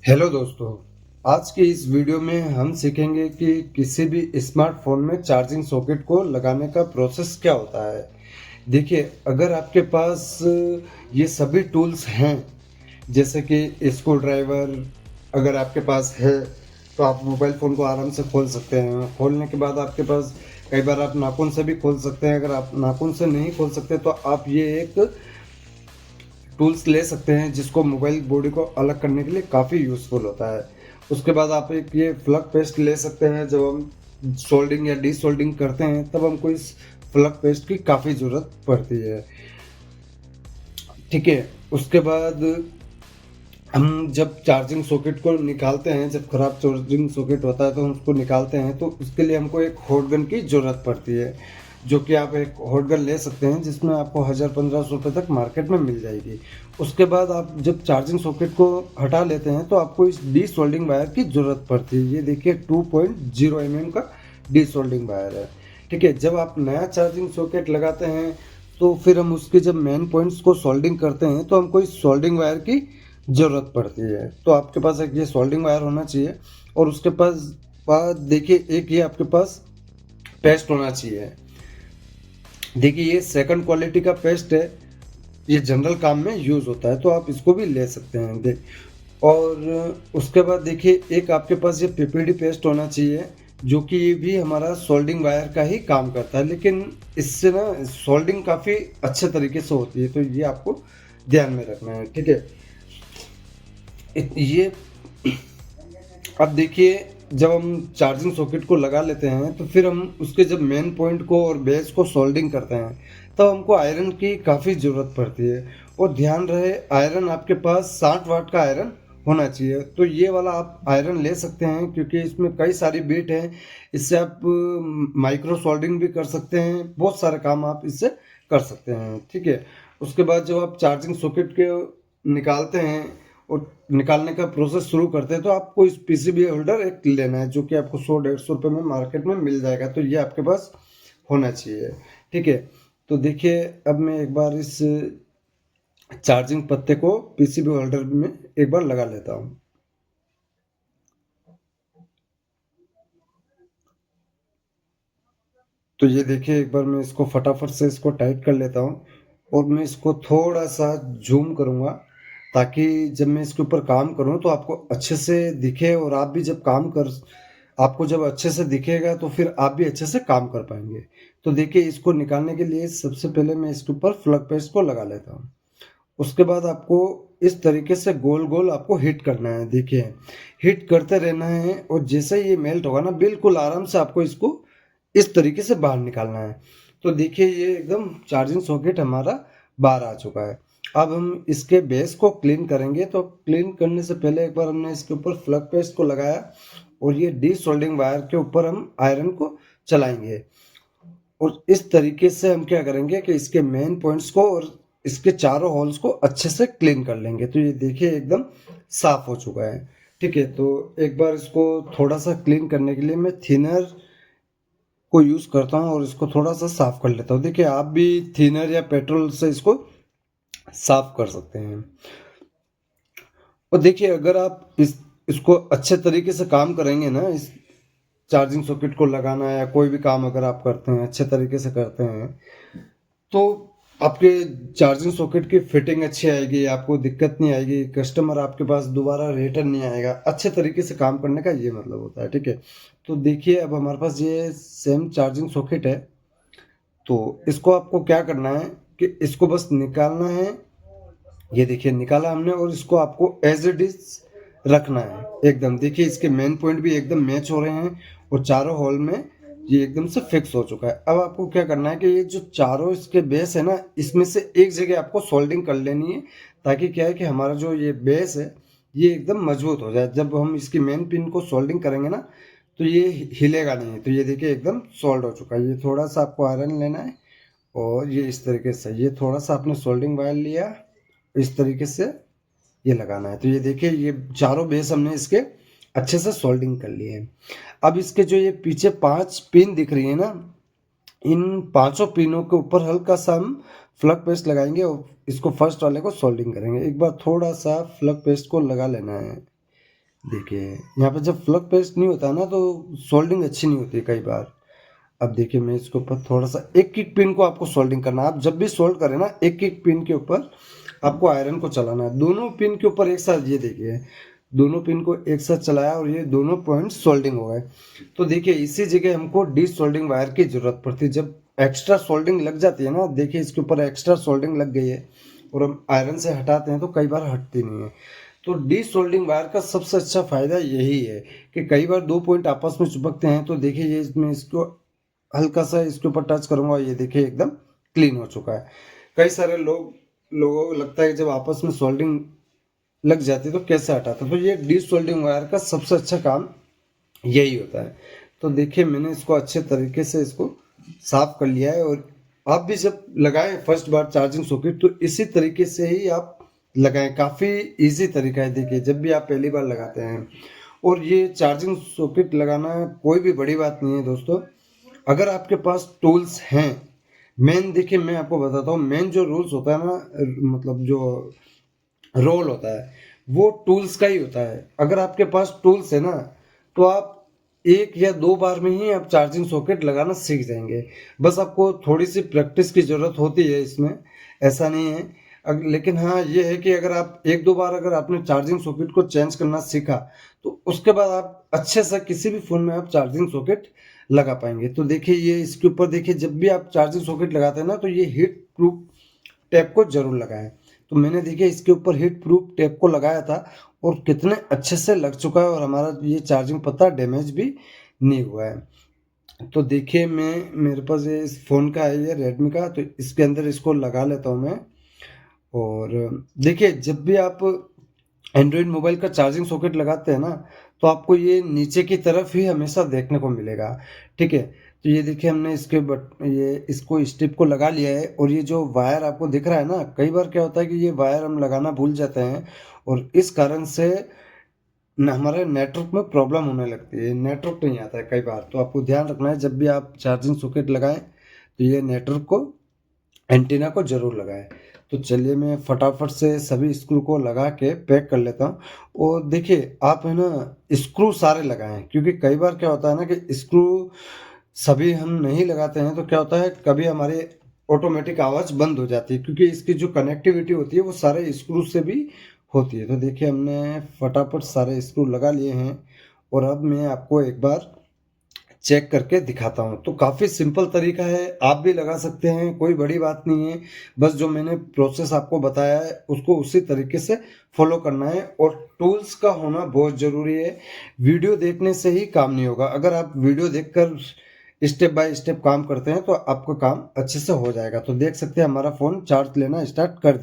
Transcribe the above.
Hello दोस्तों। आज के इस वीडियो में हम सीखेंगे कि किसी भी स्मार्टफोन में चार्जिंग सॉकेट को लगाने का प्रोसेस क्या होता है। देखिए, अगर आपके पास ये सभी टूल्स हैं, जैसे कि स्क्रू ड्राइवर अगर आपके पास है तो आप मोबाइल फ़ोन को आराम से खोल सकते हैं। खोलने के बाद आपके पास कई बार आप नाखून से भी खोल सकते हैं। अगर आप नाखून से नहीं खोल सकते तो आप ये एक टूल्स ले सकते हैं जिसको मोबाइल बॉडी को अलग करने के लिए काफ़ी यूज़फुल होता है। उसके बाद आप एक ये फ्लग पेस्ट ले सकते हैं। जब हम सोल्डिंग या डीसोल्डिंग करते हैं तब हमको इस फ्लग पेस्ट की काफ़ी ज़रूरत पड़ती है। ठीक है, उसके बाद हम जब चार्जिंग सॉकेट को निकालते हैं, जब खराब चार्जिंग सॉकेट होता है तो हम उसको निकालते हैं, तो उसके लिए हमको एक हॉट गन की ज़रूरत पड़ती है, जो कि आप एक हॉट गन ले सकते हैं जिसमें आपको 1000-1500 तक मार्केट में मिल जाएगी। उसके बाद आप जब चार्जिंग सॉकेट को हटा लेते हैं तो आपको इस डी सोल्डिंग वायर की ज़रूरत पड़ती है। ये देखिए 2.0 mm का डी सोल्डिंग वायर है। ठीक है, जब आप नया चार्जिंग सॉकेट लगाते हैं तो फिर हम उसके जब मेन पॉइंट्स को सोल्डिंग करते हैं तो हमको इस सोल्डिंग वायर की ज़रूरत पड़ती है। तो आपके पास एक ये सोल्डिंग वायर होना चाहिए और उसके पास बाद देखिए एक ये आपके पास पेस्ट होना चाहिए। देखिए ये सेकंड क्वालिटी का पेस्ट है, ये जनरल काम में यूज़ होता है तो आप इसको भी ले सकते हैं। देख, और उसके बाद देखिए एक आपके पास ये पीपीडी पेस्ट होना चाहिए, जो कि ये भी हमारा सोल्डिंग वायर का ही काम करता है, लेकिन इससे ना सोल्डिंग काफ़ी अच्छे तरीके से होती है, तो ये आपको ध्यान में रखना है। ठीक है, ये अब देखिए जब हम चार्जिंग सॉकेट को लगा लेते हैं तो फिर हम उसके जब मेन पॉइंट को और बेस को सोल्डिंग करते हैं तब हमको आयरन की काफ़ी ज़रूरत पड़ती है। और ध्यान रहे आयरन आपके पास 60 वाट का आयरन होना चाहिए। तो ये वाला आप आयरन ले सकते हैं क्योंकि इसमें कई सारी बीट हैं। इससे आप माइक्रो सोल्डिंग भी कर सकते हैं, बहुत सारे काम आप इससे कर सकते हैं। ठीक है, उसके बाद जब आप चार्जिंग सॉकेट के निकालते हैं और निकालने का प्रोसेस शुरू करते हैं तो आपको इस पीसीबी होल्डर एक लेना है, जो कि आपको 100-150 रुपये में मार्केट में मिल जाएगा। तो ये आपके पास होना चाहिए। ठीक है, तो देखिए अब मैं एक बार इस चार्जिंग पत्ते को पीसीबी होल्डर में एक बार लगा लेता हूँ। तो ये देखिए एक बार मैं इसको फटाफट से इसको टाइट कर लेता हूँ और मैं इसको थोड़ा सा जूम करूँगा ताकि जब मैं इसके ऊपर काम करूँ तो आपको अच्छे से दिखे, और आप भी जब काम कर आपको जब अच्छे से दिखेगा तो फिर आप भी अच्छे से काम कर पाएंगे। तो देखिए इसको निकालने के लिए सबसे पहले मैं इसके ऊपर फ्लग पेस्ट को लगा लेता हूँ। उसके बाद आपको इस तरीके से गोल गोल आपको हिट करना है। देखिए हिट करते रहना है और जैसे ही ये मेल्ट होगा ना बिल्कुल आराम से आपको इसको इस तरीके से बाहर निकालना है। तो देखिए ये एकदम चार्जिंग सॉकेट हमारा बाहर आ चुका है। अब हम इसके बेस को क्लीन करेंगे। तो क्लीन करने से पहले एक बार हमने इसके ऊपर फ्लग पेस्ट को लगाया और ये डी सोल्डिंग वायर के ऊपर हम आयरन को चलाएंगे और इस तरीके से हम क्या करेंगे कि इसके मेन पॉइंट्स को और इसके चारों होल्स को अच्छे से क्लीन कर लेंगे। तो ये देखिए एकदम साफ हो चुका है। ठीक है, तो एक बार इसको थोड़ा सा क्लीन करने के लिए मैं थिनर को यूज़ करता हूँ और इसको थोड़ा सा साफ कर लेता हूँ। देखिए आप भी थिनर या पेट्रोल से इसको साफ कर सकते हैं। और देखिए अगर आप इसको अच्छे तरीके से काम करेंगे ना, इस चार्जिंग सॉकेट को लगाना या कोई भी काम अगर आप करते हैं अच्छे तरीके से करते हैं तो आपके चार्जिंग सॉकेट की फिटिंग अच्छी आएगी, आपको दिक्कत नहीं आएगी, कस्टमर आपके पास दोबारा रिटर्न नहीं आएगा। अच्छे तरीके से काम करने का ये मतलब होता है। ठीक है, तो देखिए अब हमारे पास ये सेम चार्जिंग सॉकेट है। तो इसको आपको क्या करना है कि इसको बस निकालना है। ये देखिए निकाला हमने और इसको आपको एज इट इज रखना है एकदम। देखिए इसके मेन पॉइंट भी एकदम मैच हो रहे हैं और चारों होल में ये एकदम से फिक्स हो चुका है। अब आपको क्या करना है कि ये जो चारों इसके बेस है ना, इसमें से एक जगह आपको सोल्डिंग कर लेनी है, ताकि क्या है कि हमारा जो ये बेस है ये एकदम मजबूत हो जाए। जब हम इसकी मेन पिन को सोल्डिंग करेंगे ना तो ये हिलेगा नहीं। तो ये देखिए एकदम सोल्ड हो चुका है। ये थोड़ा सा आपको आयरन लेना है और ये इस तरीके से ये थोड़ा सा आपने सोल्डिंग वायर लिया, इस तरीके से ये लगाना है। तो ये देखिए ये चारों बेस हमने इसके अच्छे से सोल्डिंग कर लिए हैं। अब इसके जो ये पीछे 5 पिन दिख रही है ना, इन पांचों पिनों के ऊपर हल्का सा हम फ्लग पेस्ट लगाएंगे और इसको फर्स्ट वाले को सोल्डिंग करेंगे। एक बार थोड़ा सा फ्लग पेस्ट को लगा लेना है। देखिए यहाँ पे जब प्लग पेस्ट नहीं होता ना तो सोल्डिंग अच्छी नहीं होती कई बार। अब देखिए मैं इसके ऊपर थोड़ा सा एक एक पिन को आपको सोल्डिंग करना है। आप जब भी सोल्ड करें ना एक एक पिन के ऊपर आपको आयरन को चलाना है। दोनों पिन के ऊपर एक साथ, ये देखिए दोनों पिन को एक साथ चलाया और ये दोनों पॉइंट सोल्डिंग हो गए। तो देखिए इसी जगह हमको डी सोल्डिंग वायर की जरूरत पड़ती है। जब एक्स्ट्रा सोल्डिंग लग जाती है ना, देखिए इसके ऊपर एक्स्ट्रा सोल्डिंग लग गई है और हम आयरन से हटाते हैं तो कई बार हटती नहीं है। तो डी सोल्डिंग वायर का सबसे अच्छा फायदा यही है कि कई बार दो पॉइंट आपस में चिपकते हैं। तो देखिए ये इसमें इसको हल्का सा इसके ऊपर टच करूंगा, ये देखिए एकदम क्लीन हो चुका है। कई सारे लोगों को लगता है कि जब आपस में सोल्डिंग लग जाती है तो कैसे हटाते हैं, तो ये डी सोल्डिंग वायर का सबसे अच्छा काम यही होता है। तो देखिए मैंने इसको अच्छे तरीके से इसको साफ कर लिया है। और आप भी जब लगाएं फर्स्ट बार चार्जिंग सॉकेट तो इसी तरीके से ही आप लगाएं। काफ़ी इजी तरीका है। देखिए जब भी आप पहली बार लगाते हैं, और ये चार्जिंग सॉकेट लगाना कोई भी बड़ी बात नहीं है दोस्तों। अगर आपके पास टूल्स हैं, मेन देखिए मैं आपको बताता हूँ, मेन जो रूल्स होता है ना, मतलब जो रोल होता है वो टूल्स का ही होता है। अगर आपके पास टूल्स है ना तो आप एक या दो बार में ही आप चार्जिंग सॉकेट लगाना सीख जाएंगे। बस आपको थोड़ी सी प्रैक्टिस की ज़रूरत होती है इसमें, ऐसा नहीं है। लेकिन हाँ ये है कि अगर आप एक दो बार अगर आपने चार्जिंग सॉकेट को चेंज करना सीखा तो उसके बाद आप अच्छे से किसी भी फ़ोन में आप चार्जिंग सॉकेट लगा पाएंगे। तो देखिए ये इसके ऊपर देखिए जब भी आप चार्जिंग सॉकेट लगाते हैं ना तो ये हीट प्रूफ टेप को जरूर लगाएं। तो मैंने देखिए इसके ऊपर हीट प्रूफ टेप को लगाया था और कितने अच्छे से लग चुका है और हमारा ये चार्जिंग पत्ता डैमेज भी नहीं हुआ है। तो देखिए मेरे पास ये इस फ़ोन का है, ये रेडमी का, तो इसके अंदर इसको लगा लेता हूँ मैं। और देखिए जब भी आप एंड्रॉयड मोबाइल का चार्जिंग सॉकेट लगाते हैं ना तो आपको ये नीचे की तरफ ही हमेशा देखने को मिलेगा। ठीक है, तो ये देखिए हमने इसके ये इसको स्ट्रिप को लगा लिया है। और ये जो वायर आपको दिख रहा है ना, कई बार क्या होता है कि ये वायर हम लगाना भूल जाते हैं और इस कारण से हमारे नेटवर्क में प्रॉब्लम होने लगती है, नेटवर्क नहीं आता है कई बार। तो आपको ध्यान रखना है जब भी आप चार्जिंग सॉकेट लगाएं तो ये नेटवर्क को, एंटीना को जरूर लगाएं। तो चलिए मैं फटाफट से सभी स्क्रू को लगा के पैक कर लेता हूँ। और देखिए आप है ना स्क्रू सारे लगाएं, क्योंकि कई बार क्या होता है ना कि स्क्रू सभी हम नहीं लगाते हैं तो क्या होता है कभी हमारी ऑटोमेटिक आवाज़ बंद हो जाती है, क्योंकि इसकी जो कनेक्टिविटी होती है वो सारे स्क्रू से भी होती है। तो देखिए हमने फटाफट सारे स्क्रू लगा लिए हैं और अब मैं आपको एक बार चेक करके दिखाता हूँ। तो काफ़ी सिंपल तरीका है, आप भी लगा सकते हैं, कोई बड़ी बात नहीं है। बस जो मैंने प्रोसेस आपको बताया है उसको उसी तरीके से फॉलो करना है। और टूल्स का होना बहुत ज़रूरी है। वीडियो देखने से ही काम नहीं होगा। अगर आप वीडियो देखकर स्टेप बाय स्टेप काम करते हैं तो आपका काम अच्छे से हो जाएगा। तो देख सकते हैं हमारा फ़ोन चार्ज लेना स्टार्ट कर दिया।